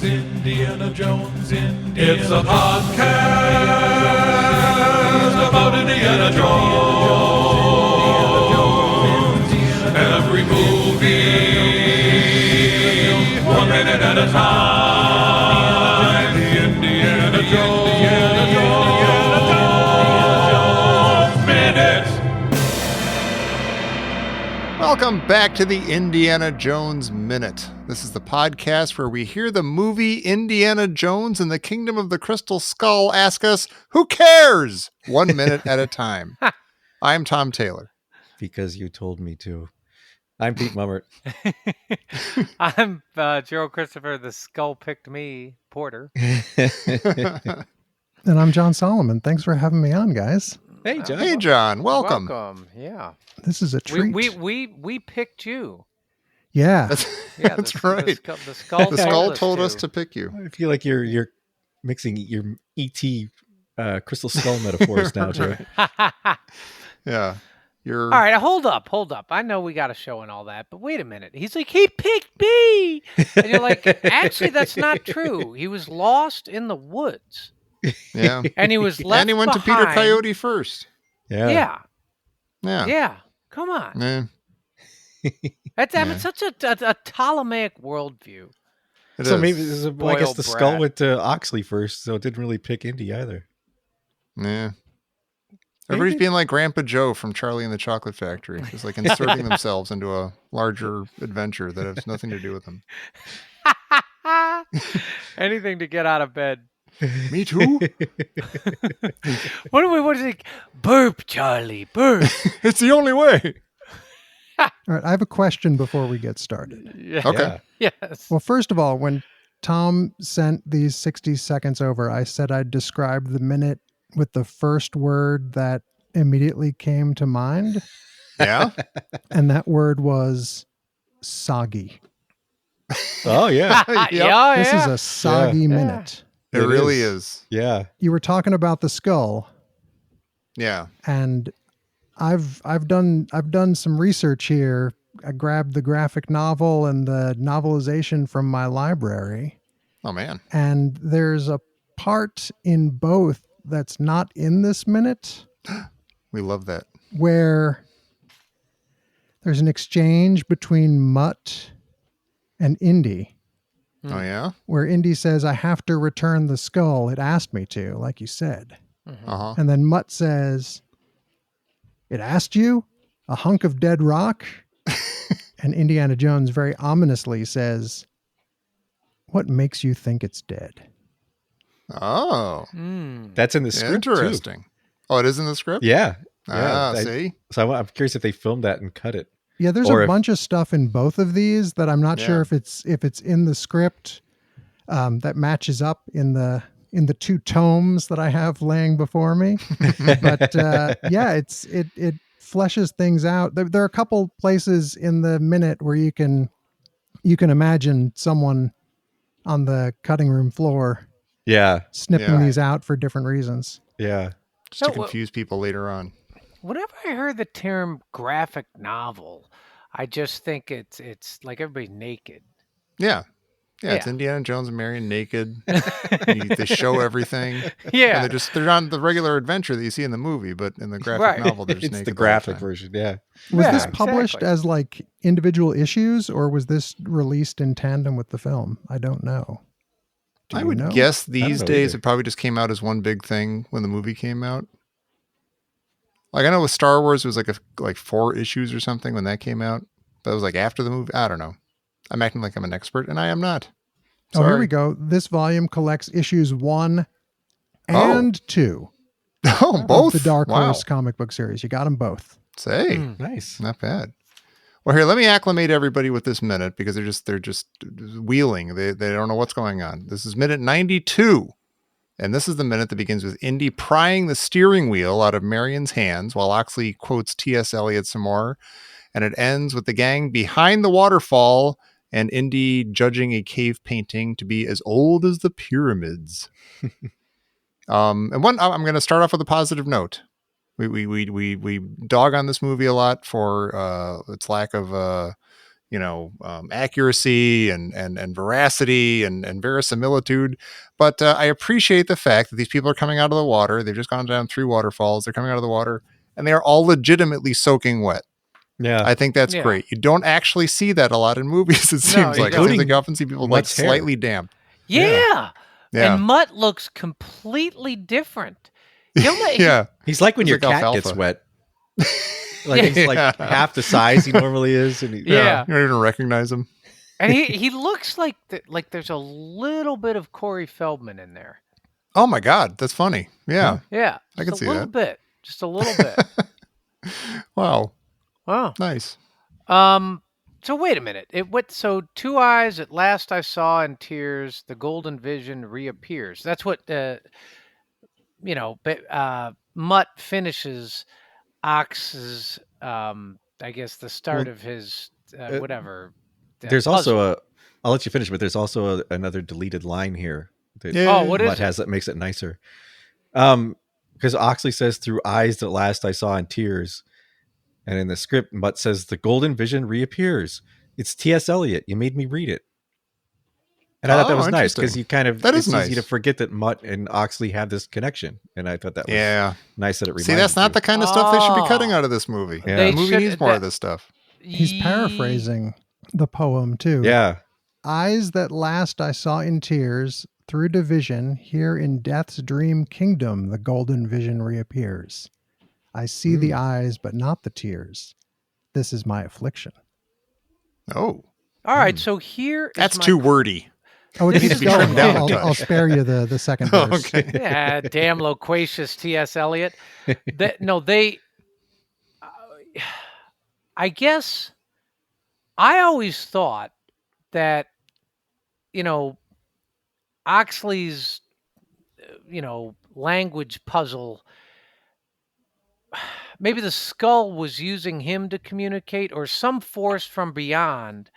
Indiana Jones. It's a podcast about Indiana Jones. Every movie, 1 minute at a time. Indiana Jones. Minute. Welcome back to the Indiana Jones Minute. This is the podcast where we hear the movie Indiana Jones and the Kingdom of the Crystal Skull ask us, who cares? 1 minute at a time. I'm Tom Taylor. Because you told me to. I'm Pete Mummert. I'm Gerald Christopher, the skull picked me, Porter. And I'm Jon Solomon. Thanks for having me on, guys. Hey, John. Hey, John. Welcome. Welcome. Yeah. This is a treat. We picked you. Yeah. Yeah, That's right. The skull. The skull told us to pick you. I feel like you're mixing your E.T. Crystal Skull metaphors now, Joe. Yeah. All right, hold up. I know we got a show and all that, but wait a minute. He's like, he picked me. And you're like, actually, that's not true. He was lost in the woods. Yeah. And he was left And he went to Peter behind. Coyote first. Yeah. Yeah. Come on. Yeah. That's such a Ptolemaic worldview. It So is. maybe this is, I guess Spoiled the skull brat. went to Oxley first, so it didn't really pick Indy either. Yeah. Everybody's being like Grandpa Joe from Charlie and the Chocolate Factory, just like inserting themselves into a larger adventure that has nothing to do with them. Anything to get out of bed. Me too. What is it? Burp, Charlie, burp. It's the only way. All right. I have a question before we get started. Yeah. Okay. Yes. Well, first of all, when Tom sent these 60 seconds over, I said I'd describe the minute with the first word that immediately came to mind. Yeah. And that word was soggy. Oh, yeah. Yeah. This is a soggy Yeah. minute. It really is. Yeah. You were talking about the skull, Yeah. and I've done some research here. I grabbed the graphic novel and the novelization from my library, Oh, man. and there's a part in both that's not in this minute We love that. where there's an exchange between Mutt and Indy Oh, yeah? where Indy says, I have to return the skull. It asked me to, like you said. Uh-huh. And then Mutt says, it asked you? A hunk of dead rock? And Indiana Jones very ominously says, what makes you think it's dead? Oh, That's in the script, too. interesting. Oh, it is in the script? Yeah. Ah, Yeah. see? So I'm curious if they filmed that and cut it. Yeah, there's Or a if- bunch of stuff in both of these that I'm not Yeah. sure if it's in the script that matches up in the two tomes that I have laying before me. But yeah, it fleshes things out. There are a couple places in the minute where you can imagine someone on the cutting room floor Yeah. snipping Yeah. these out for different reasons. Yeah. Just to So, confuse people later on. Whenever I heard the term graphic novel, I just think it's like everybody's naked. Yeah. Yeah, it's Yeah. Indiana Jones and Marion naked. They show everything. Yeah. And they're on the regular adventure that you see in the movie, but in the graphic Right. novel, they're just It's naked the all graphic time. version. Yeah. Was Yeah, this published exactly. as like individual issues, or was this released in tandem with the film? I don't know. Do I you would know? guess these know days either. it probably just came out as one big thing when the movie came out. Like I know with Star Wars it was like 4 issues or something when that came out. But it was like after the movie. I don't know. I'm acting like I'm an expert, and I am not. Oh, here Sorry. we go. This volume collects issues 1 Oh. and 2 Oh, both. of the Dark Wow. Horse comic book series. You got them both. Say, Nice. not bad. Well, here, let me acclimate everybody with this minute because they're just wheeling. They don't know what's going on. This is minute 92. And this is the minute that begins with Indy prying the steering wheel out of Marion's hands while Oxley quotes T.S. Eliot some more. And it ends with the gang behind the waterfall and Indy judging a cave painting to be as old as the pyramids. I'm going to start off with a positive note. We dog on this movie a lot for its lack of accuracy and veracity and verisimilitude. But I appreciate the fact that these people are coming out of the water. They've just gone down 3 waterfalls. They're coming out of the water, and they are all legitimately soaking wet. Yeah. I think that's Yeah. great. You don't actually see that a lot in movies. It seems you like don't. you often see people like Mutt's hair. slightly damp. Yeah. Yeah. And Mutt looks completely different. Yeah. He's like when He's your like cat alfalfa. gets wet. Like he's like Yeah. half the size he normally is. And Yeah. You don't even recognize him. And he looks like there's a little bit of Corey Feldman in there. Oh my God. That's funny. Yeah. Yeah. I can just see a little that. bit. Just a little bit. Wow. Wow. Nice. So wait a minute. So 2 eyes at last I saw in tears, the golden vision reappears. That's what Mutt finishes Ox's I guess the start Well, of his whatever. There's puzzle. also I'll let you finish, but there's also another deleted line here that Yeah. Oh, what is Mutt it? has that makes it nicer. Because Oxley says, "Through eyes that last I saw in tears," and in the script, Mutt says, "The golden vision reappears." It's T.S. Eliot. You made me read it, and I thought that Oh, was nice because interesting. you kind of That is it's easy to nice. forget that Mutt and Oxley have this connection, and I thought that was Yeah. nice that it reminded See, that's not you. the kind of stuff they should be cutting Oh. out of this movie. Yeah. The They movie should- needs more that- of this stuff. He's paraphrasing the poem too. Yeah, Eyes that last I saw in tears, through division, here in death's dream kingdom, the golden vision reappears. I see the eyes, but not the tears. This is my affliction. Oh, All right, so here is that's my too wordy. Oh, it Needs keeps to be going. trimmed down a I'll touch. spare you the second verse. Okay. Yeah, damn loquacious T.S. Eliot. I guess I always thought that, Oxley's, language puzzle, maybe the skull was using him to communicate, or some force from beyond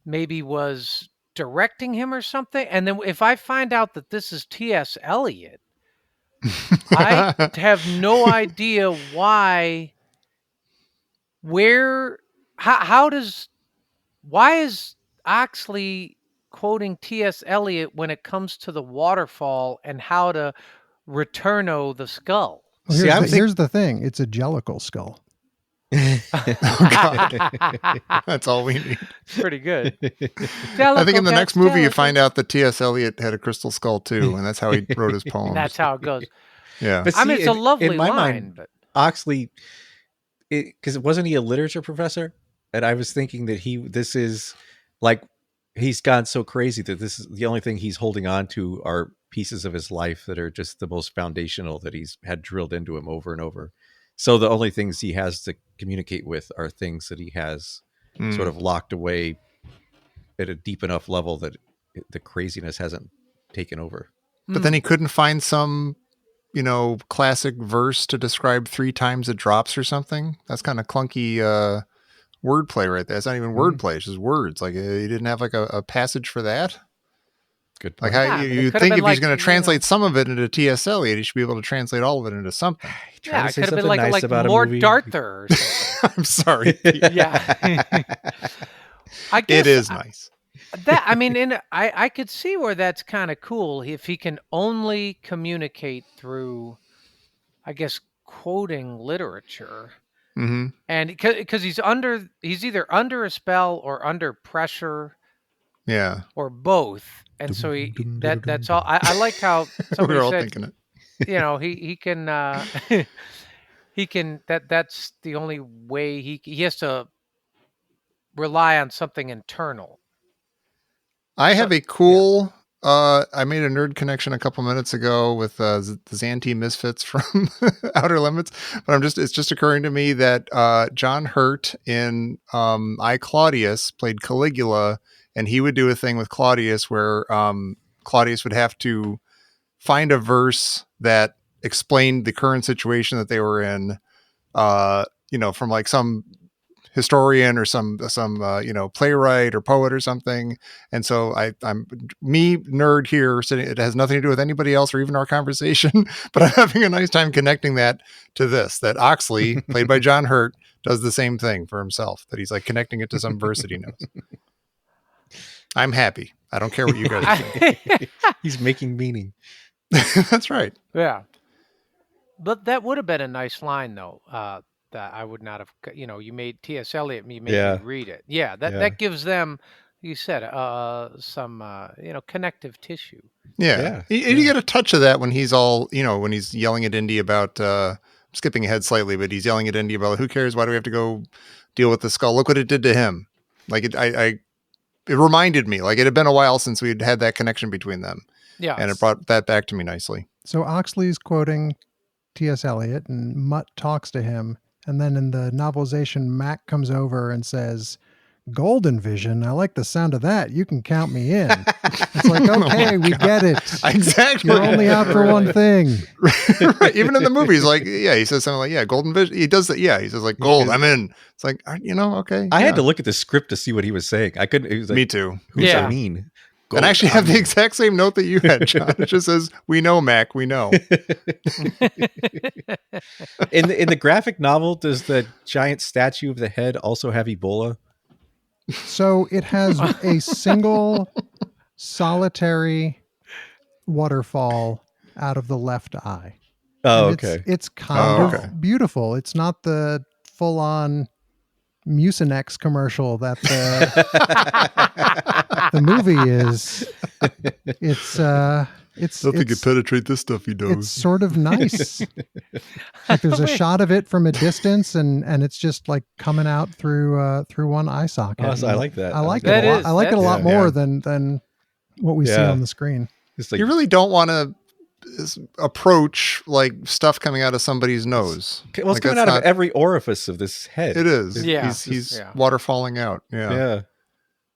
maybe was directing him or something. And then if I find out that this is T.S. Eliot, I have no idea why, why is Oxley quoting T.S. Eliot when it comes to the waterfall and how to returno the skull? Well, See, here's the thing. It's a jellicle skull. That's all we need. Pretty good. I think in the next movie you find out that T.S. Eliot had a crystal skull too, and that's how he wrote his poems. That's how it goes. Yeah. But I mean, see, it's a in lovely my line, mind, but Oxley, because wasn't he a literature professor? And I was thinking that this is like he's gone so crazy that this is the only thing he's holding on to are pieces of his life that are just the most foundational that he's had drilled into him over and over. So the only things he has to communicate with are things that he has sort of locked away at a deep enough level that the craziness hasn't taken over. But then he couldn't find some, classic verse to describe 3 times it drops or something. That's kind of clunky wordplay right there. It's not even wordplay; it's just words. Like he didn't have like a passage for that. Good Like point. how Yeah, it you could've think been if he's like, going to translate some of it into T.S. Eliot, he should be able to translate all of it into something. Try yeah, to it say could have been something like nice about a more movie. Darther or something. I'm sorry. Yeah. I guess It is nice. I could see where that's kind of cool if he can only communicate through, I guess, quoting literature, Hmm. and because he's either under a spell or under pressure Yeah. or both, and so that's all. I liked how We somebody were all said, thinking it. he can he can that's the only way he has to rely on something internal. I have a cool. I made a nerd connection a couple minutes ago with the Xanthi Misfits from Outer Limits, but it's just occurring to me that John Hurt in I, Claudius played Caligula, and he would do a thing with Claudius where Claudius would have to find a verse that explained the current situation that they were in, from like some historian or some playwright or poet or something. And so I'm me nerd here sitting. It has nothing to do with anybody else or even our conversation, but I'm having a nice time connecting that to this, that Oxley, played by John Hurt, does the same thing for himself, that he's like connecting it to some verse that he knows. I'm happy. I don't care what you guys think. He's making meaning. That's right. Yeah. But that would have been a nice line, though. That I would not have, you made T.S. Eliot, you made me read it. Yeah, that gives them, you said, some, connective tissue. Yeah. You get a touch of that when he's all, when he's yelling at Indy about, skipping ahead slightly, but he's yelling at Indy about, who cares? Why do we have to go deal with the skull? Look what it did to him. Like, it reminded me, like it had been a while since we'd had that connection between them. Yeah. And it brought that back to me nicely. So Oxley's quoting T.S. Eliot, and Mutt talks to him. And then in the novelization, Mac comes over and says, "Golden Vision, I like the sound of that. You can count me in." It's like, okay, we get it. Exactly. You're only out for one thing. Right. Even in the movies, like, he says something like, Golden Vision. He does that. Yeah. He says like, gold, I'm in. It's like, okay. I had to look at the script to see what he was saying. I couldn't. It was like, me too. Who's I mean? And I actually have the exact same note that you had, John. It just says, "We know, Mac. We know." In the graphic novel, does the giant statue of the head also have Ebola? So it has a single solitary waterfall out of the left eye. Oh, and okay. It's kind of beautiful. It's not the full-on Mucinex commercial that the movie is. It's nothing can penetrate this stuff he knows. It's sort of nice. Like there's a shot of it from a distance, and it's just like coming out through one eye socket. Oh, so I like that. I like it a lot. I like it a lot more than what we see on the screen. It's like, you really don't want to approach like stuff coming out of somebody's nose. Well, it's coming out of every orifice of this head. It is. Yeah. He's water falling out. Yeah.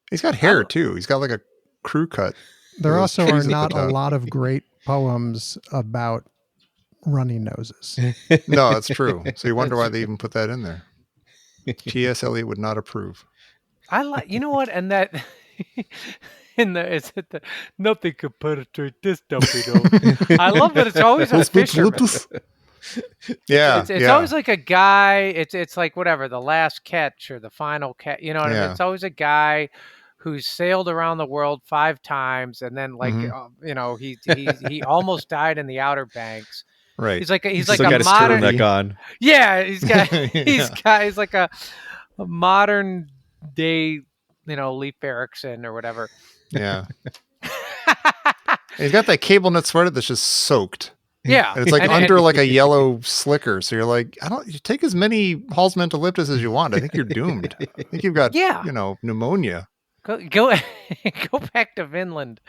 He's got hair too. He's got like a crew cut. There also are not a lot of great poems about runny noses. No, that's true. So you wonder why they even put that in there. T.S. Eliot would not approve. I like, you know what? And that nothing could penetrate this dumpy though. I love that it's always a fisherman. Yeah. It's always like a guy. It's like whatever, the last catch or the final catch. You know what I mean? It's always a guy who's sailed around the world 5 times, and then like he almost died in the Outer Banks. Right. He's like a got modern. his turtleneck on. Yeah, he's like a modern day, Leif Erikson or whatever. Yeah. He's got that cable knit sweater that's just soaked. Yeah. And it's like under like a yellow slicker. So you're like, you take as many Hall's Mental as you want. I think you're doomed. I think you've got, pneumonia. Go back to Vinland.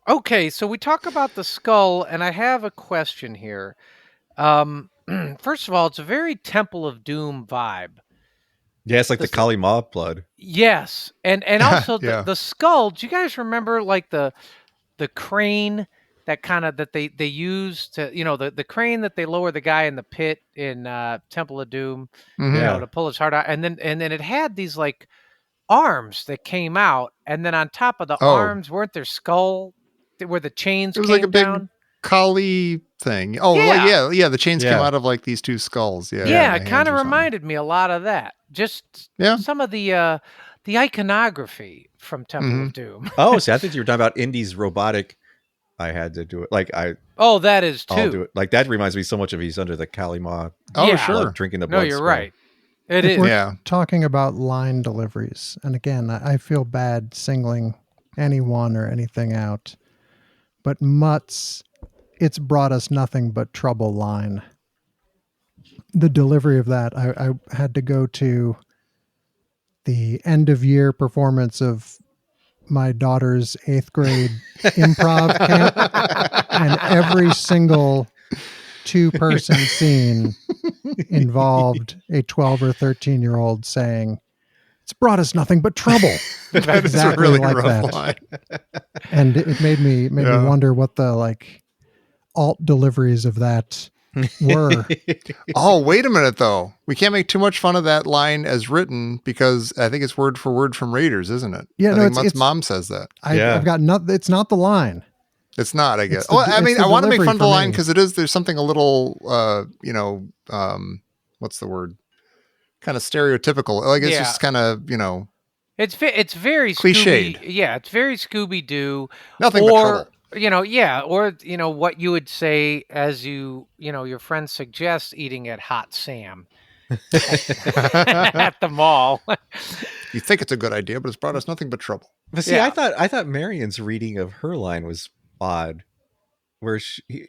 Okay, so we talk about the skull, and I have a question here. First of all, it's a very Temple of Doom vibe. Yeah, it's like the Kali Ma blood. Yes, and also the skull. Do you guys remember like the crane that they use to, the crane that they lower the guy in the pit in Temple of Doom, to pull his heart out, and then it had these like arms that came out, and then on top of the arms weren't there skull where the chains came down? It was like a big Kali thing. The chains came out of like these 2 skulls. It kind of reminded me a lot of that. Just some of the iconography from Temple of Doom. Oh, see, I think you were talking about Indy's robotic. I had to do it. Like that is too. I'll do it. Like that reminds me so much of he's under the Kali Ma. Oh, sure. Drinking the blood. No, you're right. It is. We're talking about line deliveries, and again, I feel bad singling anyone or anything out, but Mutt's "It's brought us nothing but trouble" line. The delivery of that, I had to go to the end of year performance of my daughter's 8th grade improv camp, and every single 2-person scene involved a 12 or 13-year-old saying, "It's brought us nothing but trouble." That exactly really like rough that. line. And it made me wonder what the like alt deliveries of that were. Oh, wait a minute, though. We can't make too much fun of that line as written because I think it's word for word from Raiders, isn't it? Yeah, I no, think it's Mutt's mom says that. Yeah. I've got not. It's not the line. It's not, I guess. the- Well, I it's mean, the I want to make delivery fun of the for line me. because there's something a little, what's the word? Kind of stereotypical. Like it's Yeah. just kind of, It's very Cliched. Scooby. Yeah, it's very Scooby Doo. nothing but Or trouble. or what you would say as your friend suggests, eating at Hot Sam at the mall. You think it's a good idea, but it's brought us nothing but trouble. But see, Yeah. I thought Marion's reading of her line was odd, where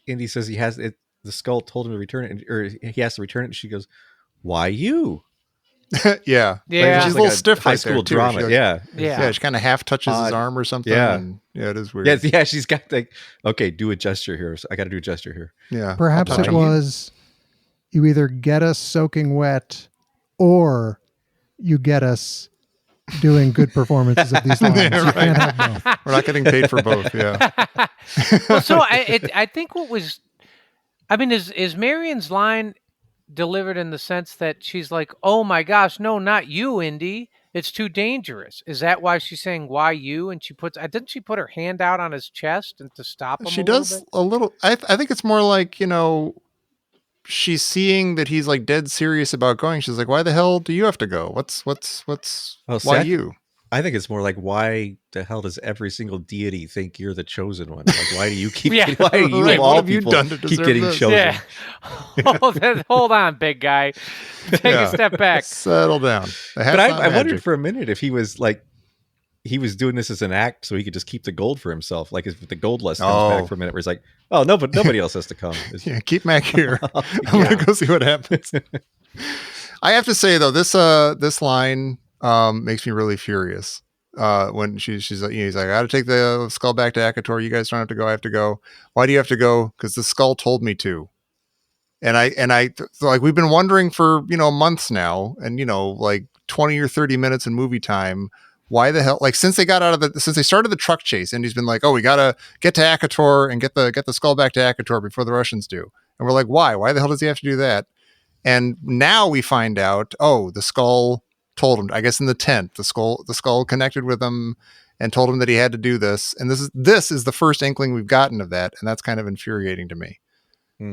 Indy says he has it. The skull told him to return it, or he has to return it. And she goes, "Why you?" Yeah. Yeah. She's It's a little like stiff high right school there, too. drama. She, like, Yeah, Yeah, she kind of half touches his Odd. arm or something. Yeah. And, it is weird. yeah. She's got like, okay, do a gesture here. So I got to do a gesture here. Yeah. Perhaps I'll touch it him. was you either get us soaking wet or you get us doing good performances of these lines. Yeah, You can't have both. We're not getting paid for both. Yeah. Well, so I think is Marion's line delivered in the sense that she's like, "Oh my gosh, no, not you, Indy. It's too dangerous." Is that why she's saying "why you"? And didn't she put her hand out on his chest and to stop him? She a little does bit? a little. I think it's more like, she's seeing that he's like dead serious about going. She's like, why the hell do you have to go? What's Oh, see, why you? I think it's more like, why the hell does every single deity think you're the chosen one? Like, why do you keep? Yeah. Why do you Right, of what all have you people done to keep deserve getting this? chosen? Yeah. Hold on, big guy. Take Yeah. a step back. Settle down. The hat's But not I wondered magic. for a minute if he was like, he was doing this as an act so he could just keep the gold for himself. Like if the gold lust comes Oh. back for a minute, where he's like, oh no, but nobody else has to come. It's- Yeah, keep Mac here. I'm Yeah. gonna go see what happens. I have to say though, this line makes me really furious. When she's like, he's like, I got to take the skull back to Akator. You guys don't have to go. I have to go. Why do you have to go? Because the skull told me to. And I like, we've been wondering for months now, and like 20 or 30 minutes in movie time. Why the hell? Like since they started the truck chase, and he's been like, oh, we gotta get to Akator and get the skull back to Akator before the Russians do. And we're like, why? Why the hell does he have to do that? And now we find out, oh, the skull told him. I guess in the tent, the skull connected with him and told him that he had to do this. And this is the first inkling we've gotten of that, and that's kind of infuriating to me.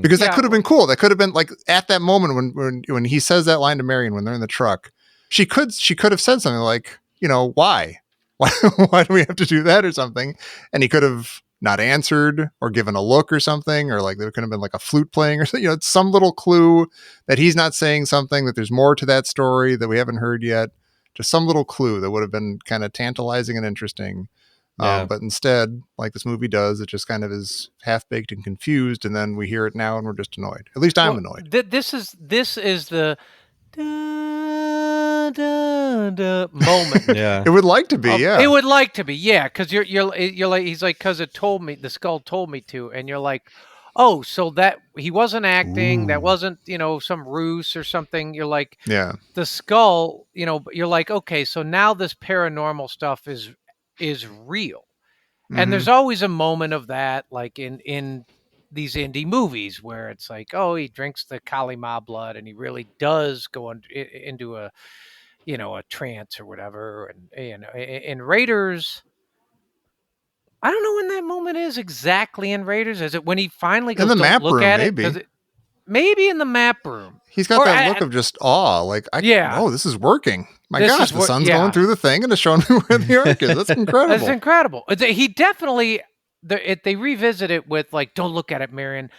Because that Yeah. could have been cool. That could have been like at that moment when he says that line to Marion when they're in the truck. She could have said something like, why? Why do we have to do that or something? And he could have not answered or given a look or something, or like there could have been like a flute playing or something. It's some little clue that he's not saying something, that there's more to that story that we haven't heard yet. Just some little clue that would have been kind of tantalizing and interesting. Yeah. But instead, like this movie does, it just kind of is half-baked and confused, and then we hear it now and we're just annoyed. At least I'm Well, annoyed. This is the da, da, da moment. yeah. It would like to be, yeah. It would like to be, yeah, because you're like, he's like, because it told me, the skull told me to, and you're like, oh, so that he wasn't acting, that Ooh. wasn't some ruse or something. You're like, Yeah. the skull, you're like, okay, so now this paranormal stuff is real. Mhm. And there's always a moment of that, like in these indie movies where it's like, oh, he drinks the Kali Ma blood and he really does go into a a trance or whatever. And in Raiders, I don't know when that moment is exactly in Raiders. Is it when he finally goes In the "Don't map look room, at maybe. it? Maybe in the map room. He's got Or that look of just awe. Like, Yeah. oh, this is working. My This gosh, is the wor- sun's yeah. going through the thing and it's showing me where the arc is. That's incredible. That's incredible. He definitely they revisit it with like, don't look at it, Marion.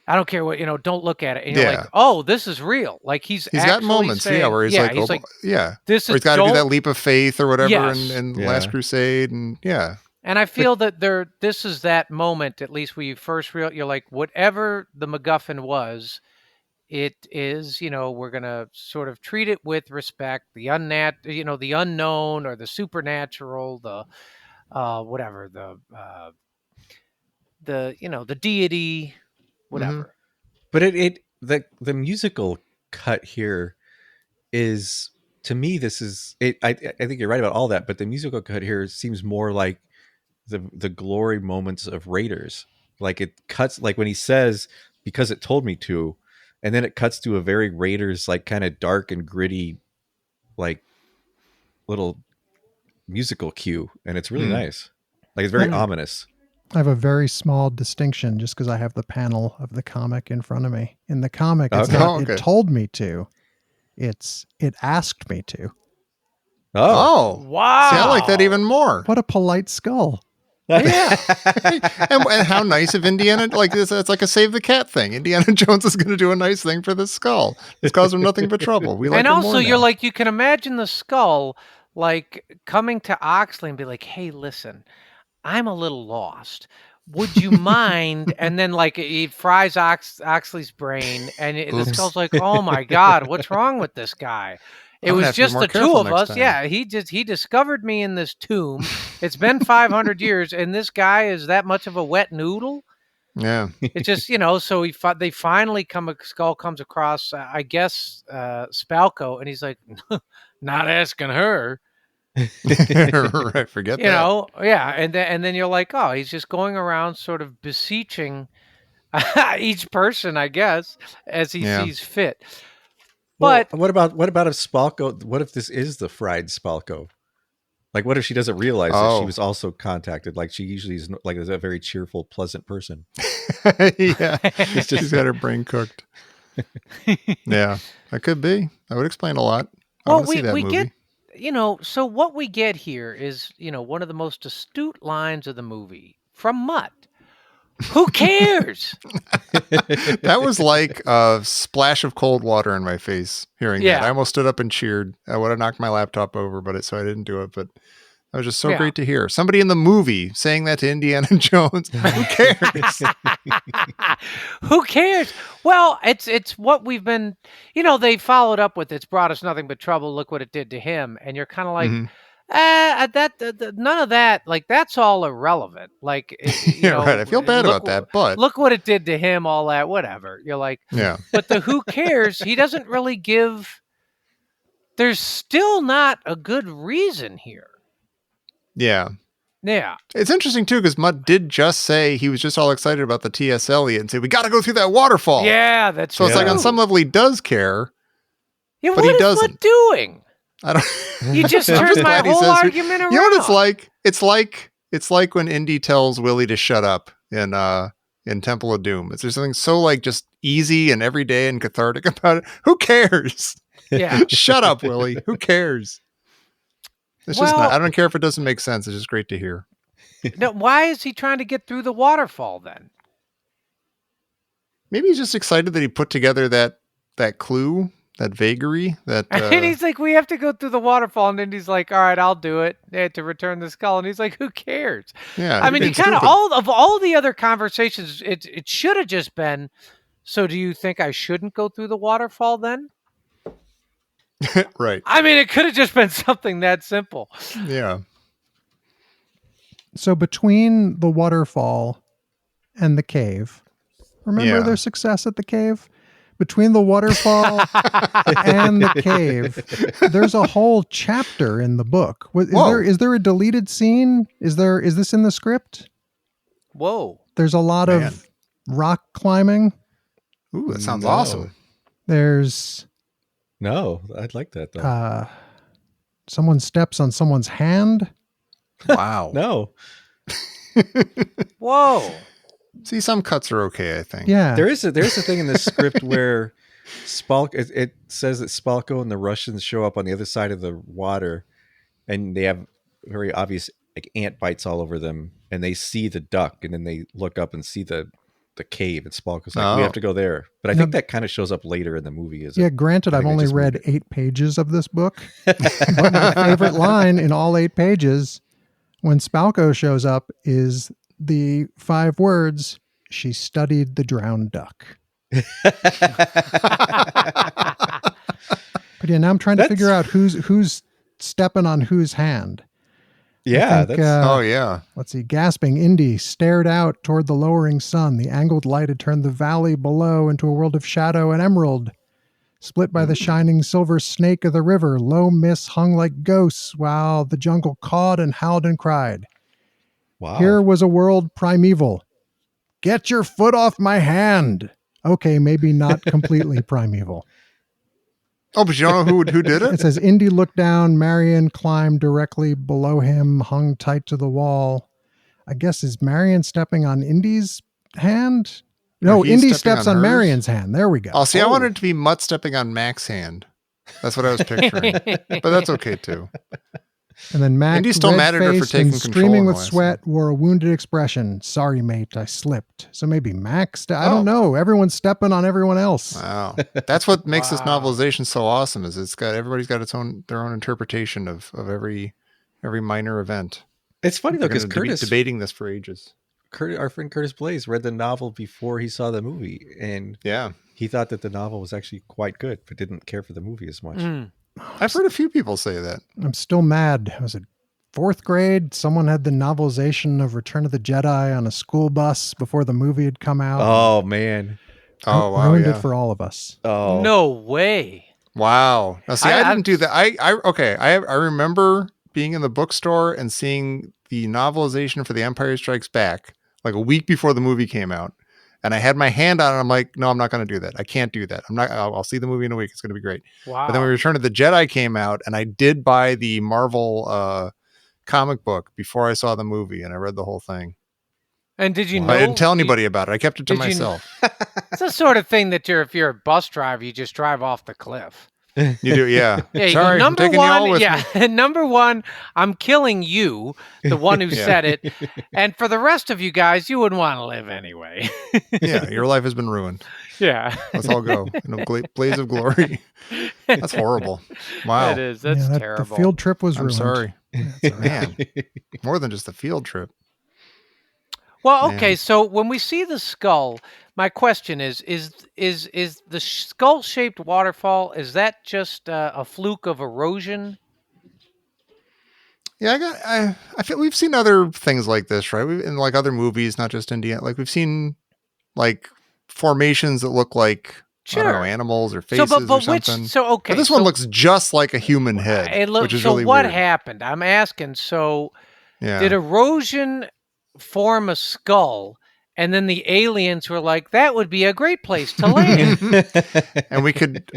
I don't care what don't look at it. And you're Yeah. like, oh, this is real. Like he's got actually moments, saying, where he's like, oh, yeah. this Or is he's got to do that don't- leap of faith or whatever Yes. in Yeah. Last Crusade. And yeah. And I feel that this is that moment, at least where you first you're like, whatever the MacGuffin was, it is, we're gonna sort of treat it with respect. The the unknown or the supernatural, the whatever, the deity, whatever. But the musical cut here is, to me, this is it. I think you're right about all that, but the musical cut here seems more like the glory moments of Raiders. Like it cuts, like when he says because it told me to, and then it cuts to a very Raiders like kind of dark and gritty, like little musical cue, and it's really nice. Like it's very ominous. I have a very small distinction just because I have the panel of the comic in front of me. In the comic, it's Okay. not, Okay. it told me to. It asked me to. Oh, Wow. See, I like that even more. What a polite skull. Yeah. and how nice of Indiana, like this, it's like a save the cat thing. Indiana Jones is going to do a nice thing for this skull. It's caused him nothing but trouble. We like And it also, more you're now. like, you can imagine the skull like coming to Oxley and be like, hey, listen, I'm a little lost. Would you mind? And then like he fries Oxley's brain, and the Oops. skull's like, oh my God, what's wrong with this guy? It I'm gonna was have to be just more the two careful of next us. time. Yeah, he discovered me in this tomb. It's been 500 years, and this guy is that much of a wet noodle. Yeah. It's just, so they finally skull comes across, I guess, Spalco, and he's like, not asking her, Right. Forget that. yeah, and then you're like, oh, he's just going around sort of beseeching each person, I guess, as he Yeah. sees fit. but But what about if Spalco? What if this is the fried Spalco? Like, what if she doesn't realize that Oh. she was also contacted? Like, she usually is like is a very cheerful, pleasant person. Yeah. She's got her brain cooked. Yeah. That could be. That would explain a lot. I well, want to see that we movie. get, so what we get here is, one of the most astute lines of the movie from Mutt. Who cares? That was like a splash of cold water in my face hearing Yeah. that. I almost stood up and cheered. I would have knocked my laptop over, so I didn't do it. But that was just so Yeah. great to hear. Somebody in the movie saying that to Indiana Jones. Who cares? Who cares? Well, it's what we've been, they followed up with, it's brought us nothing but trouble. Look what it did to him. And you're kind of like, Mhm. none of that, like, that's all irrelevant. Like, Yeah, right. I feel bad about that, but look what it did to him, all that, whatever. You're like, yeah. but the who cares, he doesn't really give, there's still not a good reason here. Yeah. Yeah. It's interesting too, because Mutt did just say he was just all excited about the T.S. Eliot and say, we got to go through that waterfall. Yeah, that's So it's like on true. some level he does care. Yeah, but what he is doesn't. Mutt doing? I don't. You just I'm turned just my glad he whole says- argument around. You know what it's like? It's like when Indy tells Willie to shut up in Temple of Doom. It's there's something so like just easy and everyday and cathartic about it. Who cares? Yeah. Shut up, Willie. Who cares? It's just Well- not. I don't care if it doesn't make sense. It's just great to hear. No, why is he trying to get through the waterfall then? Maybe he's just excited that he put together that clue, that vagary, that. And he's like, we have to go through the waterfall. And then he's like, all right, I'll do it. They had to return the skull. And he's like, who cares? yeah. I mean, you being kind of, stupid. all the other conversations, it should have just been, so do you think I shouldn't go through the waterfall then? Right. I mean, it could have just been something that simple. Yeah. So between the waterfall and the cave, remember Yeah. their success at the cave? Between the waterfall and the cave, there's a whole chapter in the book. Whoa. Is there a deleted scene? Is this in the script? Whoa. There's a lot Man. of rock climbing. Ooh, that sounds No. awesome. There's No, I'd like that though. someone steps on someone's hand. Wow. No, Whoa. See, some cuts are okay, I think. Yeah. there's a thing in this script where it says that Spalko and the Russians show up on the other side of the water, and they have very obvious like ant bites all over them, and they see the duck, and then they look up and see the cave, and Spalko's like, we Oh. have to go there. But I No. think that kind of shows up later in the movie. Yeah, granted, I I've think they only just moved read it. 8 pages of this book. But my favorite line in all 8 pages when Spalko shows up is the 5 words, she studied the drowned duck. But yeah, now I'm trying to That's- figure out who's stepping on whose hand. Yeah, I think, that's Oh, yeah. Let's see, gasping, Indy stared out toward the lowering sun. The angled light had turned the valley below into a world of shadow and emerald. Split by the shining silver snake of the river, low mists hung like ghosts while the jungle cawed and howled and cried. wow. Here was a world primeval. Get your foot off my hand. okay, maybe not completely primeval. Oh, but you don't know who did It it? says Indy looked down, Marion climbed directly below him, hung tight to the wall. I guess is Marion stepping on Indy's hand? No, he's Indy stepping steps on on hers? Marion's hand. There we go. Oh, see, I wanted it to be Mutt stepping on Mac's hand. That's what I was picturing. But that's okay too. And then Mac, Indy's still mad at her for red-faced taking and control streaming in the with last sweat, wore a wounded expression. Sorry, mate, I slipped. So maybe Mac. I Oh. don't know. Everyone's stepping on everyone else. Wow, that's what makes this Wow. novelization so awesome. Is everybody's got their own interpretation of every minor event. It's funny though, They're because gonna be Curtis, debating this for ages. our friend Curtis Blaze, read the novel before he saw the movie, and Yeah, he thought that the novel was actually quite good, but didn't care for the movie as much. Mm. I've heard a few people say that. I'm still mad. Was it fourth grade? Someone had the novelization of Return of the Jedi on a school bus before the movie had come out. Oh man! Oh wow, Ruined yeah. it for all of us. Oh No way. Wow. Now, see, I I- didn't do that. I remember being in the bookstore and seeing the novelization for The Empire Strikes Back like a week before the movie came out, and I had my hand on it. I'm like, no, I'm not going to do that. I can't do that. I'll see the movie in a week. It's going to be great. Wow. But then when Return of the Jedi came out, and I did buy the Marvel comic book before I saw the movie, and I read the whole thing. and did you know? I didn't tell anybody about it. I kept it to did you- myself. It's the sort of thing that if you're a bus driver, you just drive off the cliff. You do, yeah. Yeah, you Sorry, go, I'm number taking y'all one, with yeah, me. number one, I'm killing you, the one who Yeah. said it, and for the rest of you guys, you wouldn't want to live anyway. Yeah, your life has been ruined. Yeah, Let's all go in a blaze of glory. That's horrible. Wow. that is. That's Yeah, terrible. The field trip was I'm ruined. sorry. That's all right. Man, more than just a field trip. Well, okay, Man. so when we see the skull, my question is the skull-shaped waterfall, is that just a fluke of erosion? Yeah, I feel we've seen other things like this, right? In like other movies, not just Indiana. Like we've seen like formations that look like I don't know, animals or faces but or which, something. so okay, But this one looks just like a human head, it looks, which is so really what weird. happened? I'm asking, so Yeah. did erosion form a skull, and then the aliens were like, that would be a great place to land? And we could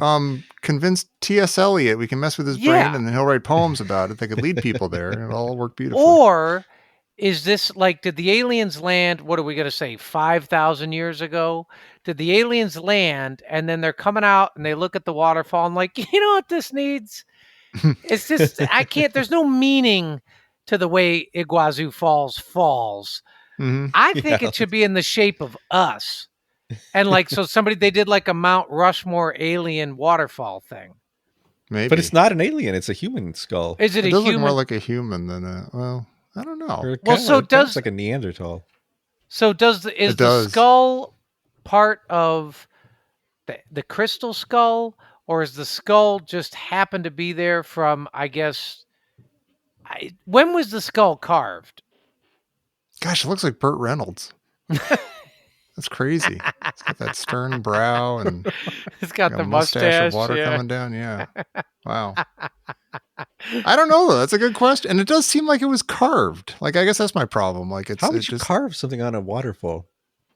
convince T.S. Eliot. We can mess with his Yeah. brain, and then he'll write poems about it. They could lead people there, and it'll all work beautifully. Or is this like, did the aliens land, what are we going to say, 5,000 years ago? Did the aliens land, and then they're coming out, and they look at the waterfall, and like, you know what this needs? It's just, I can't, there's no meaning to the way Iguazu falls. Mhm. I think it should be in the shape of us. And like, so they did like a Mount Rushmore alien waterfall thing. Maybe, But it's not an alien; it's a human skull. Is it It a does look human? more like a human than a. Well, I don't know. Or Well, kinda so it does- looks like a Neanderthal. So is It the does. skull part of the crystal skull, or is the skull just happened to be there from, I guess, when was the skull carved? Gosh, it looks like Burt Reynolds. That's crazy. It's got that stern brow and It's got a the mustache mustache. of water yeah. coming down. Yeah. Wow. I don't know though. That's a good question, and it does seem like it was carved. Like I guess that's my problem. Like it's How it would you just carve something on a waterfall?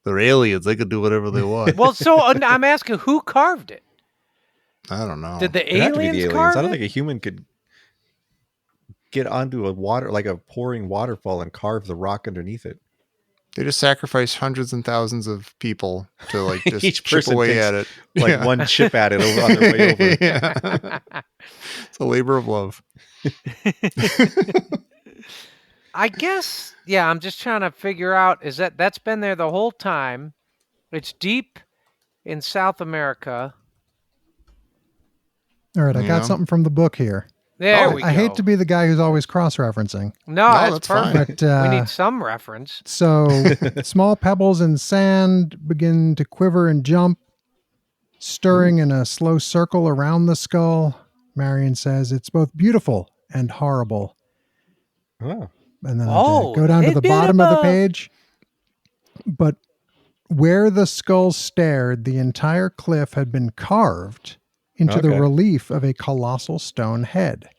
they're aliens. They could do whatever they want. Well, so I'm asking, who carved it? I don't know. Did the It'd have to be aliens the aliens. carve I don't it? think a human could get onto a water like a pouring waterfall and carve the rock underneath it. They just sacrifice hundreds and thousands of people to like just Each chip person away takes, at it. Like Yeah. one chip at it on their way over. Yeah. It's a labor of love. I guess, yeah, I'm just trying to figure out, that's been there the whole time. It's deep in South America. All right, I Yeah. got something from the book here. There Oh, we go. I hate to be the guy who's always cross-referencing, No, that's that's fine. perfect. but We need some reference. so small pebbles and sand begin to quiver and jump, stirring in a slow circle around the skull. Marion says it's both beautiful and horrible. Oh. And then Oh, go down to it's the bottom of the beautiful. page. But where the skull stared, the entire cliff had been carved into the Okay. relief of a colossal stone head.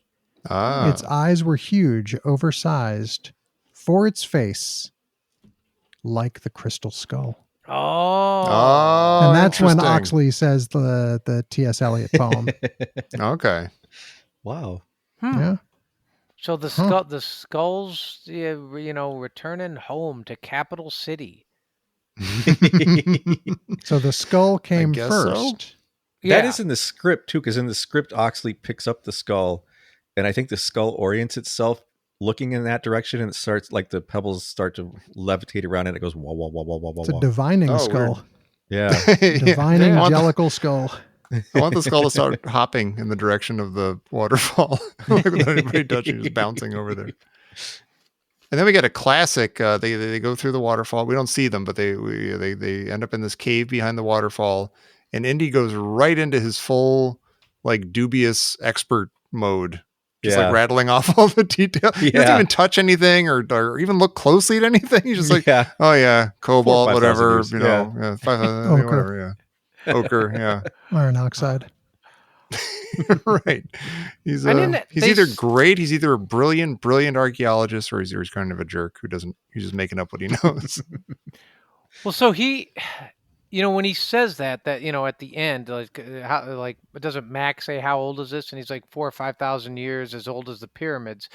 Ah. Its eyes were huge, oversized, for its face, like the crystal skull. Oh. And that's when interesting. Oxley says the T.S. Eliot poem. Okay. Wow. Yeah. So the skulls, returning home to Capital City. So the skull came guess first. so. That is in the script too, because in the script, Oxley picks up the skull, and I think the skull orients itself looking in that direction, and it starts like the pebbles start to levitate around it. And it goes wah wah wah wah wah wah. It's a wah. divining Oh, skull. Yeah. Divining I want the- jellicle skull. I want the skull to start hopping in the direction of the waterfall, like without anybody touching, just bouncing over there. And then we get a classic. They go through the waterfall. We don't see them, but they end up in this cave behind the waterfall. And Indy goes right into his full, like, dubious expert mode, just like rattling off all the details. He doesn't even touch anything or even look closely at anything. He's just like, oh yeah, cobalt, 4,000 whatever, years. you know, 5,000, whatever, yeah. Ochre, yeah. Iron oxide. Right. He's they either great, he's either a brilliant archaeologist, or he's kind of a jerk he's just making up what he knows. Well, so he, when he says that, at the end, doesn't Max say how old is this? And he's like 4,000 or 5,000 years as old as the pyramids.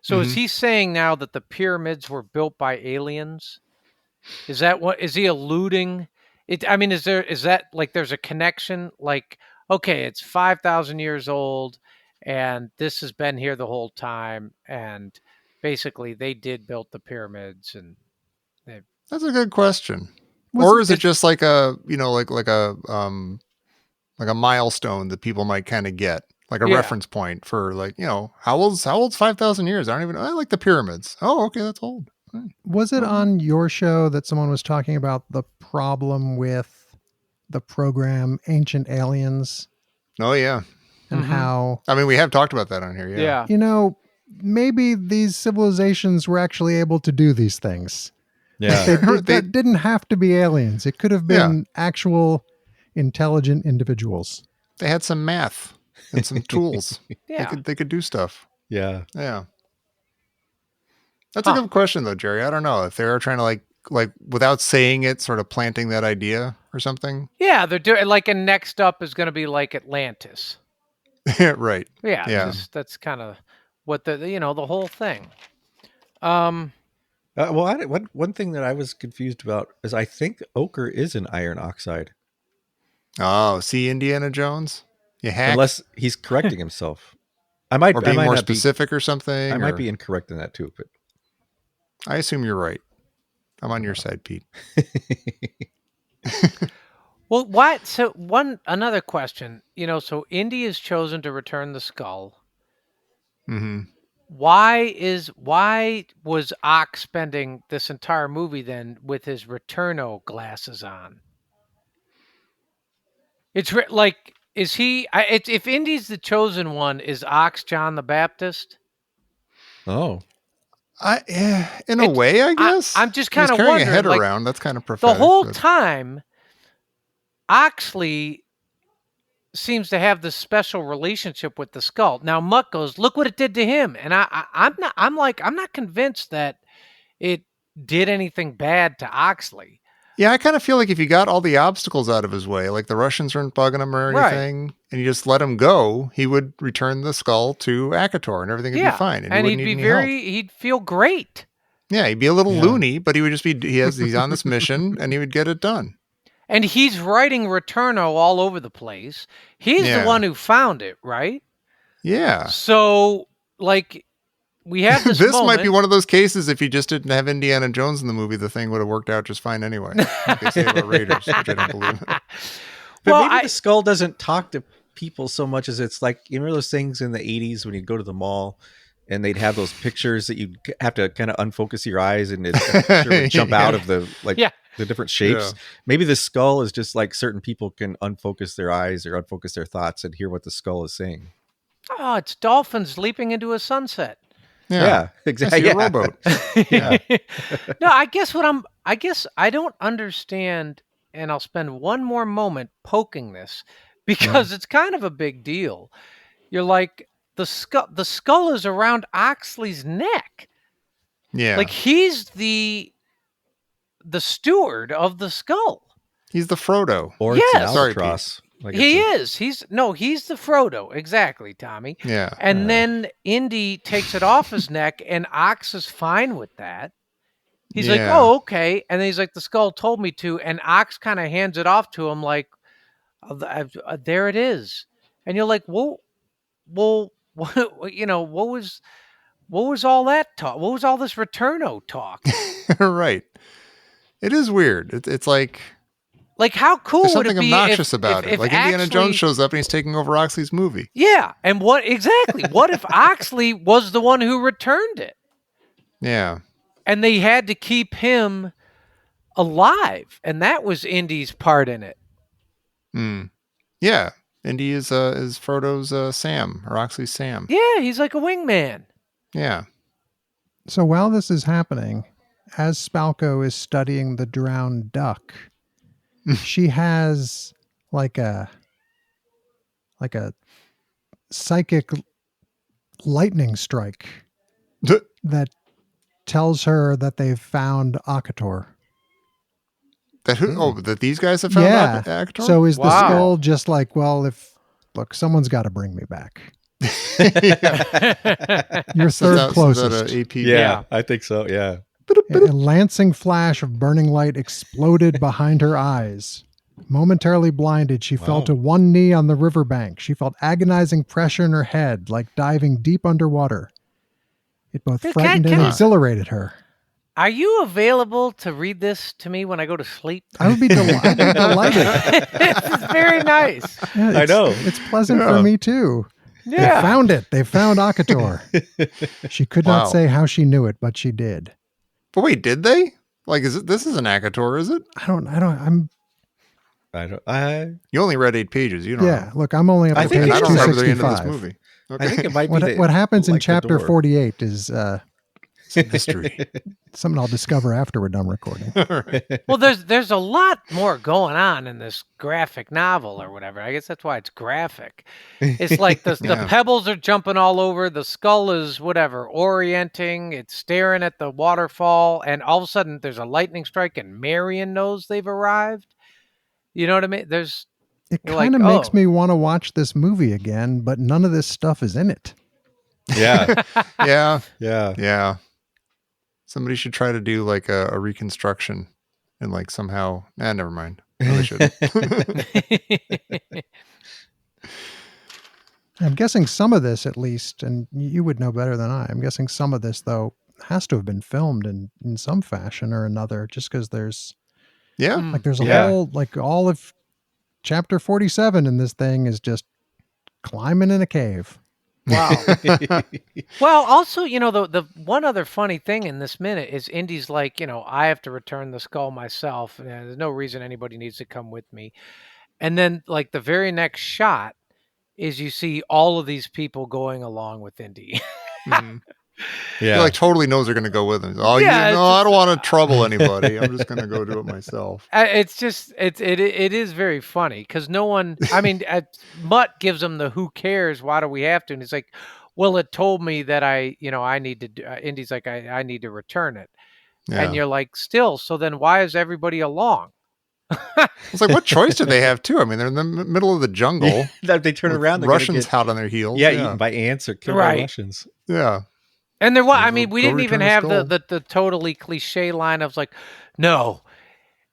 So is he saying now that the pyramids were built by aliens? Is that what is he alluding? I mean, is that like there's a connection? Like, okay, it's 5,000 years old, and this has been here the whole time, and basically they did build the pyramids, and That's a good question. Or is it just like a like a milestone that people might kind of get, like a reference point for, like, how old's 5,000 years? I like the pyramids. Oh, okay, that's old. Was it on your show that someone was talking about the problem with the program Ancient Aliens? Oh yeah. And how, I mean, we have talked about that on here. Yeah. Maybe these civilizations were actually able to do these things. Yeah. That didn't have to be aliens. It could have been actual intelligent individuals. They had some math and some tools. Yeah. They could do stuff. Yeah. Yeah. That's a good question though, Jerry. I don't know if they're trying to like without saying it, sort of planting that idea or something. Yeah, they're doing like, and next up is going to be like Atlantis. Right. Yeah. That's kind of what the whole thing. One thing that I was confused about is I think ochre is an iron oxide. Oh, see, Indiana Jones? You hack? Unless he's correcting himself. I might be more not specific or something. I might be incorrect in that too, but I assume you're right. I'm on your side, Pete. Well, what? So another question. So Indy is chosen to return the skull. Mm-hmm. Why was Ox spending this entire movie then with his Returno glasses on? It's like, is he? If Indy's the chosen one, is Ox John the Baptist? Oh, in a way, I guess. I'm just kind of carrying wondering. a head like, around. That's kind of prophetic. The whole time, Oxley seems to have this special relationship with the skull. Now Mutt goes, "Look what it did to him," and I'm not convinced that it did anything bad to Oxley. Yeah, I kind of feel like if you got all the obstacles out of his way, like the Russians weren't bugging him or anything, and you just let him go, he would return the skull to Akator and everything would be fine. And he wouldn't need any help. He'd feel great. Yeah, he'd be a little loony, but he would just be, he's on this mission and he would get it done. And he's writing Returno all over the place. He's the one who found it, right? Yeah. So, like, we have this This moment. might be one of those cases, if you just didn't have Indiana Jones in the movie, the thing would have worked out just fine anyway. Like they say about Raiders, which I don't believe in. But maybe the skull doesn't talk to people so much as it's like, you remember those things in the 80s when you'd go to the mall and they'd have those pictures that you'd have to kind of unfocus your eyes and it would jump out of the the different shapes. Yeah. Maybe the skull is just like certain people can unfocus their eyes or unfocus their thoughts and hear what the skull is saying. Oh, it's dolphins leaping into a sunset. Yeah, exactly. Yeah. Rowboat. Yeah. No, I guess I don't understand, and I'll spend one more moment poking this because it's kind of a big deal. You're like, the skull is around Oxley's neck. Yeah. Like he's the the steward of the skull. He's the Frodo. Or it's an Yes. Sorry, albatross. Like He it's is. He's the Frodo. Exactly, Tommy. Yeah. And then Indy takes it off his neck, and Ox is fine with that. He's like, Yeah. oh, okay. And then he's like, the skull told me to. And Ox kind of hands it off to him like, there it is. And you're like, well, what was all that talk? What was all this Returno talk? Right. It is weird. It's like Like, how cool there's would it something be obnoxious if, about if, it. if Like Indiana Oxley- Jones shows up and he's taking over Oxley's movie. Yeah. And what if Oxley was the one who returned it? Yeah. And they had to keep him alive, and that was Indy's part in it. Mm. Yeah. Indy is Frodo's Sam, or Oxley's Sam. Yeah, he's like a wingman. Yeah. So while this is happening, as Spalko is studying the drowned duck, she has like a psychic lightning strike that tells her that they've found Akator. That these guys have found Yeah. Akator? So is the Wow. skull just like, well, someone's got to bring me back. You're third closest. AP. yeah, I think so. Yeah. A lancing flash of burning light exploded behind her eyes. Momentarily blinded, she fell Wow. to one knee on the riverbank. She felt agonizing pressure in her head, like diving deep underwater. It both Can- frightened can and I- exhilarated her. Are you available to read this to me when I go to sleep? I would be delighted. This is very nice. Yeah, I know. It's pleasant Yeah. for me too. They Yeah. found it. They found Akator. She could Wow. not say how she knew it, but she did. But wait, did they? Like, this is an Akator, is it? You only read 8 pages. You don't Yeah, know. look, I'm only up I to think page I don't remember the end of this 265. movie. I Okay. think it might be What happens in like the chapter door. 48 is It's a mystery. something I'll discover after we're done recording. All right. Well, there's a lot more going on in this graphic novel or whatever. I guess that's why it's graphic. It's like the Yeah. pebbles are jumping all over. The skull is whatever, orienting. It's staring at the waterfall. And all of a sudden there's a lightning strike and Marion knows they've arrived. You know what I mean? It You're kind of like, makes oh. me want to watch this movie again, but none of this stuff is in it. Yeah. Yeah. Yeah. Yeah. Somebody should try to do like a reconstruction and like somehow. Never mind. No, they shouldn't. I'm guessing some of this, at least, and you would know better than I'm guessing some of this, though, has to have been filmed in some fashion or another, just because there's Yeah. Mm. there's a Yeah. whole, like all of chapter 47 in this thing is just climbing in a cave. Wow. Well, also, the one other funny thing in this minute is Indy's like, I have to return the skull myself. And there's no reason anybody needs to come with me. And then, like, the very next shot is you see all of these people going along with Indy. Mhm. Yeah. He like totally knows they're going to go with him. Oh, Yeah, no, it's I don't want to trouble anybody. I'm just going to go do it myself. It's just it is very funny because no one. I mean, Mutt gives him the "Who cares? Why do we have to?" And he's like, "Well, it told me that I need to." Indy's like, "I need to return it," Yeah. and you're like, "Still, so then why is everybody along?" It's like, what choice did they have too? I mean, they're in the middle of the jungle. That they turn with around, they're gonna Russians get, hot on their heels. eaten by ants or killed Right. by Russians. Yeah. And there was, Go- I mean, we go didn't even return the have skull. the totally cliche line of like, "No,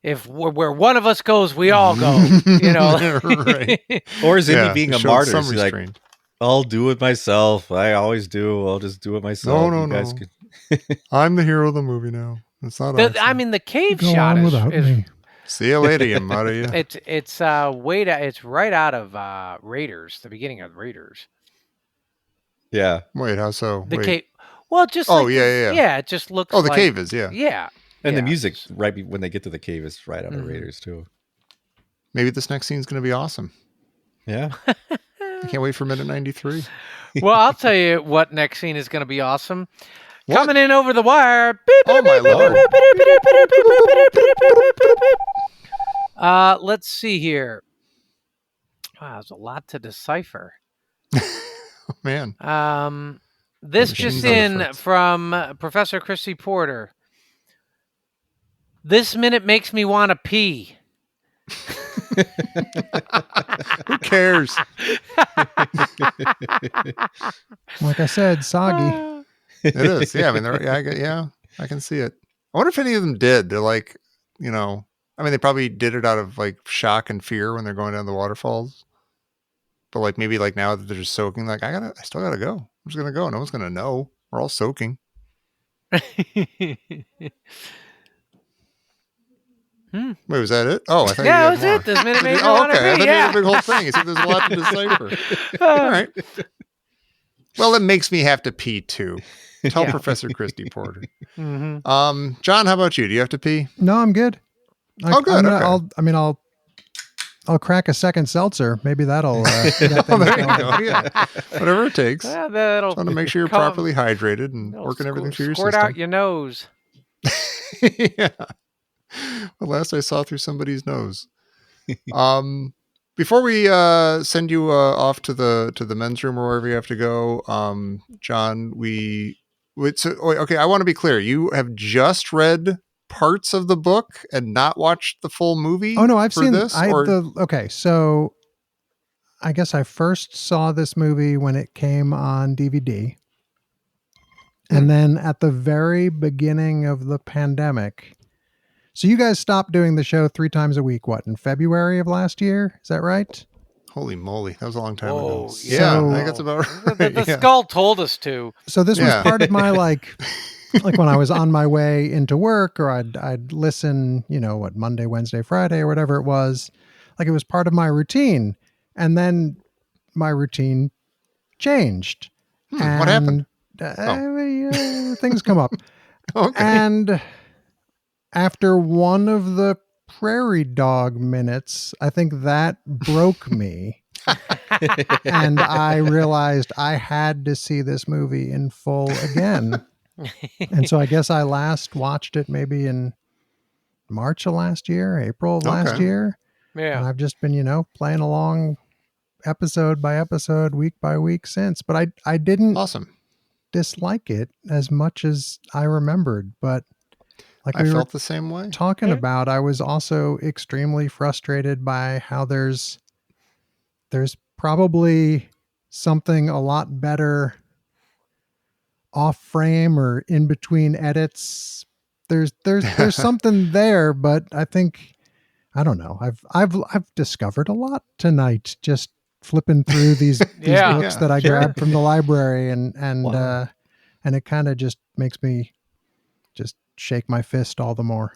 if where one of us goes, we all go." Right. Or is Indy Yeah, being it a showed martyr? some She's like, restraint. I'll do it myself. I always do. I'll just do it myself. No, You guys no. can- I'm the hero of the movie now. It's not us. I mean, the cave Go shot on is, without is me. See you later, you Maria. it's it's right out of Raiders, the beginning of Raiders. Yeah. Wait, how so? The Wait. cave. Well, just Oh, like yeah. yeah. It just looks. Oh, the like- cave is, yeah. Yeah, And yeah. the music when they get to the cave is right out of Mhm. Raiders too. Maybe this next scene's going to be awesome. Yeah. I can't wait for minute 93. Well, I'll tell you what next scene is going to be awesome. What? Coming in over the wire. Oh, my Lord. Let's see here. Wow, there's a lot to decipher. Oh, man. This Machines just on the in fritz. from Professor Chrissy Porter. This minute makes me want to pee. Who cares? Like I said, soggy. It is. Yeah. I mean, I can see it. I wonder if any of them did. They're like, I mean, they probably did it out of like shock and fear when they're going down the waterfalls. But like maybe like now that they're just soaking, like I still gotta go. I'm just gonna go. No one's gonna know. We're all soaking. Hmm. Wait, was that it? Oh, I thought Yeah, you that had was more. it. This minute makes me Oh, want to okay. I pee. thought you Yeah. had a big whole thing. You said there's a lot to decipher. All right. Well, it makes me have to pee too. Tell Yeah. Professor Christy Porter. Mm-hmm. John, how about you? Do you have to pee? No, I'm good. Oh, good, okay. I'll crack a second seltzer. Maybe that'll. Get Oh, things there you going. go. Yeah. Whatever it takes. Yeah, that'll Just want to make sure you're come- properly hydrated and it'll working everything through your squirt system. out your nose. Yeah. The last I saw through somebody's nose. Before we send you off to the men's room or wherever you have to go, John, okay, I want to be clear. You have just read parts of the book and not watched the full movie. Oh no, I've for seen this. Okay, so I guess I first saw this movie when it came on DVD. And then at the very beginning of the pandemic. So you guys stopped doing the show 3 times a week, what, in February of last year? Is that right? Holy moly, that was a long time Whoa, ago. yeah. Yeah, So- I think that's about The right. Yeah. skull told us to. So this Yeah. was part of my like when I was on my way into work, or I'd listen, Monday, Wednesday, Friday, or whatever it was. Like it was part of my routine. And then my routine changed. What happened? Things come up. Okay. And after one of the prairie dog minutes, I think that broke me. And I realized I had to see this movie in full again. And so I guess I last watched it maybe in March of last year, April of last Okay. year. And Yeah. I've just been, playing along episode by episode, week by week since. But I didn't Awesome. dislike it as much as I remembered. But like I we were felt the same way. talking Yeah. about, I was also extremely frustrated by how there's probably something a lot better off frame or in between edits. There's something there, but I think I don't know. I've discovered a lot tonight just flipping through these Yeah. books Yeah, that I sure. grabbed from the library and Wow. and it kind of just makes me just shake my fist all the more.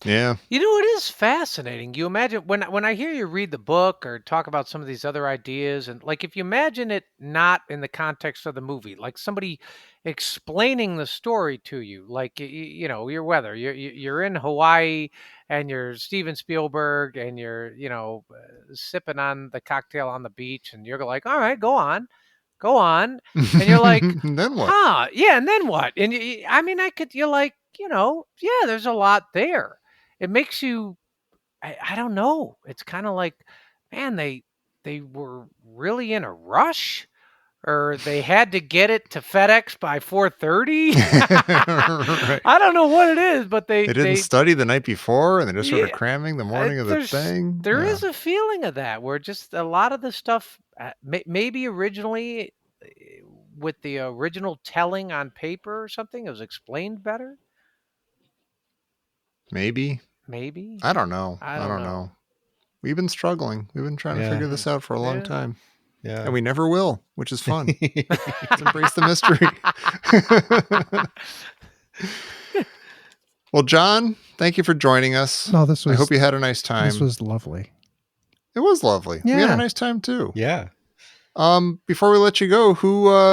Yeah. You know, it is fascinating. You imagine when I hear you read the book or talk about some of these other ideas, and like if you imagine it not in the context of the movie, like somebody explaining the story to you, like your weather, you're in Hawaii and you're Steven Spielberg and you're sipping on the cocktail on the beach, and you're like, all right, go on, and you're like, Then what? huh, yeah, and then what? And I mean, you're like, yeah, there's a lot there. It makes you, I don't know. It's kind of like, man, they were really in a rush, or they had to get it to FedEx by 4:30. Right. I don't know what it is, but They didn't study the night before, and they just started Yeah, cramming the morning of the thing. There Yeah. is a feeling of that where just a lot of the stuff, maybe originally with the original telling on paper or something, it was explained better. Maybe. Maybe. I don't know. I I don't don't know. know. We've been struggling. We've been trying to Yeah. figure this out for a long Yeah. time. Yeah. And we never will, which is fun. Let's embrace the mystery. Well, John, thank you for joining us. No, this was I hope you had a nice time. this was lovely. It was lovely. We had Yeah. a nice time too. Yeah. Before we let you go,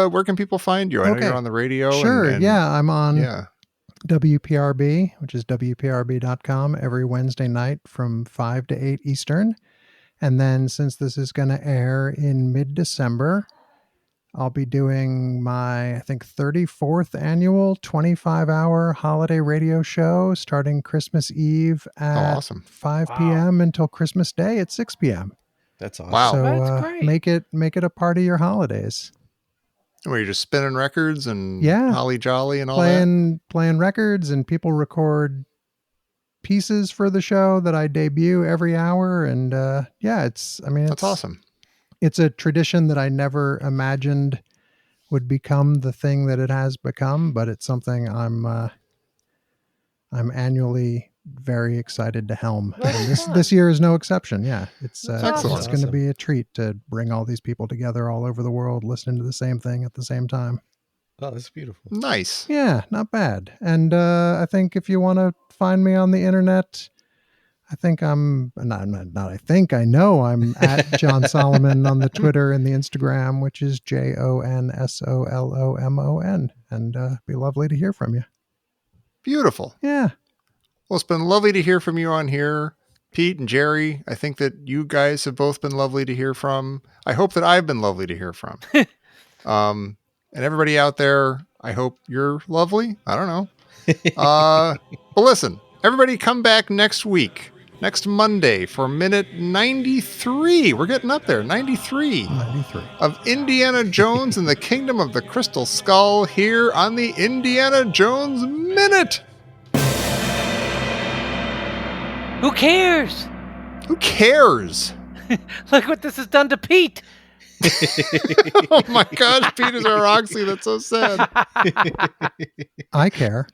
where can people find you? I know Okay. you're on the radio. Sure. Yeah, I'm on Yeah. WPRB, which is WPRB.com, every Wednesday night from 5 to 8 Eastern. And then since this is going to air in mid-December, I'll be doing my, I think, 34th annual 25-hour holiday radio show starting Christmas Eve at awesome. 5 Wow. p.m. until Christmas Day at 6 p.m. That's awesome. Wow. So That's great. make it a part of your holidays. Where you're just spinning records and Yeah. holly jolly and all that. Playing records, and people record pieces for the show that I debut every hour. And That's awesome. It's a tradition that I never imagined would become the thing that it has become, but it's something I'm annually very excited to helm. And this year is no exception. Yeah, it's excellent. It's going to be a treat to bring all these people together all over the world, listening to the same thing at the same time. Oh, that's beautiful. Nice. Yeah, not bad. And I think if you want to find me on the internet, I think I'm not. I think I know I'm at Jon Solomon on the Twitter and the Instagram, which is JONSOLOMON, and be lovely to hear from you. Beautiful. Yeah. Well, it's been lovely to hear from you on here, Pete and Jerry. I think that you guys have both been lovely to hear from. I hope that I've been lovely to hear from. And everybody out there, I hope you're lovely. I don't know. But listen, everybody come back next week. Next Monday for minute 93. We're getting up there. 93. 93. Of Indiana Jones and the Kingdom of the Crystal Skull here on the Indiana Jones Minute. Who cares? Who cares? Look what this has done to Pete. Oh my gosh, Peter's our Oxley. That's so sad. I care.